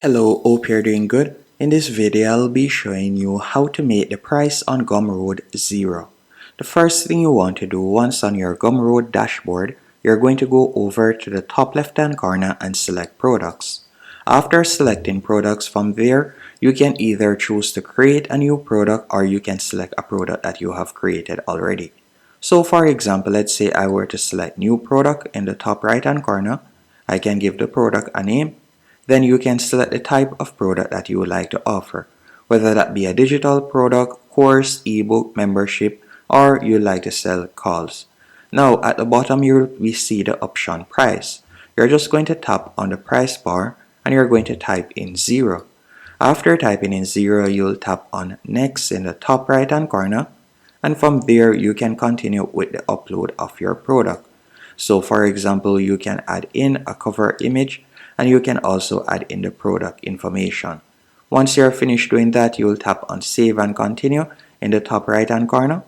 Hello, hope you're doing good. In this video, I'll be showing you how to make the price on Gumroad zero. The first thing you want to do once on your Gumroad dashboard, you're going to go over to the top left hand corner and select products. After selecting products from there, you can either choose to create a new product or you can select a product that you have created already. So for example, let's say I were to select new product in the top right hand corner. I can give the product a name. Then you can select the type of product that you would like to offer, whether that be a digital product, course, ebook, membership, or you'd like to sell calls. Now at the bottom we see the option price. You're just going to tap on the price bar and you're going to type in 0. After typing in 0, you'll tap on next in the top right hand corner, and from there you can continue with the upload of your product. So for example, you can add in a cover image and you can also add in the product information. Once you're finished doing that, you'll tap on save and continue in the top right hand corner.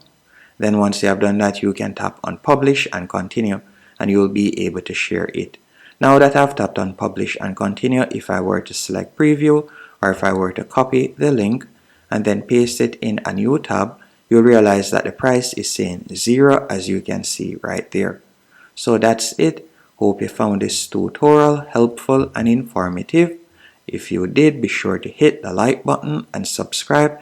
Then once you have done that, you can tap on publish and continue and you'll be able to share it. Now that I've tapped on publish and continue, if I were to select preview or if I were to copy the link and then paste it in a new tab, you'll realize that the price is saying 0 as you can see right there. So that's it. Hope you found this tutorial helpful and informative. If you did, be sure to hit the like button and subscribe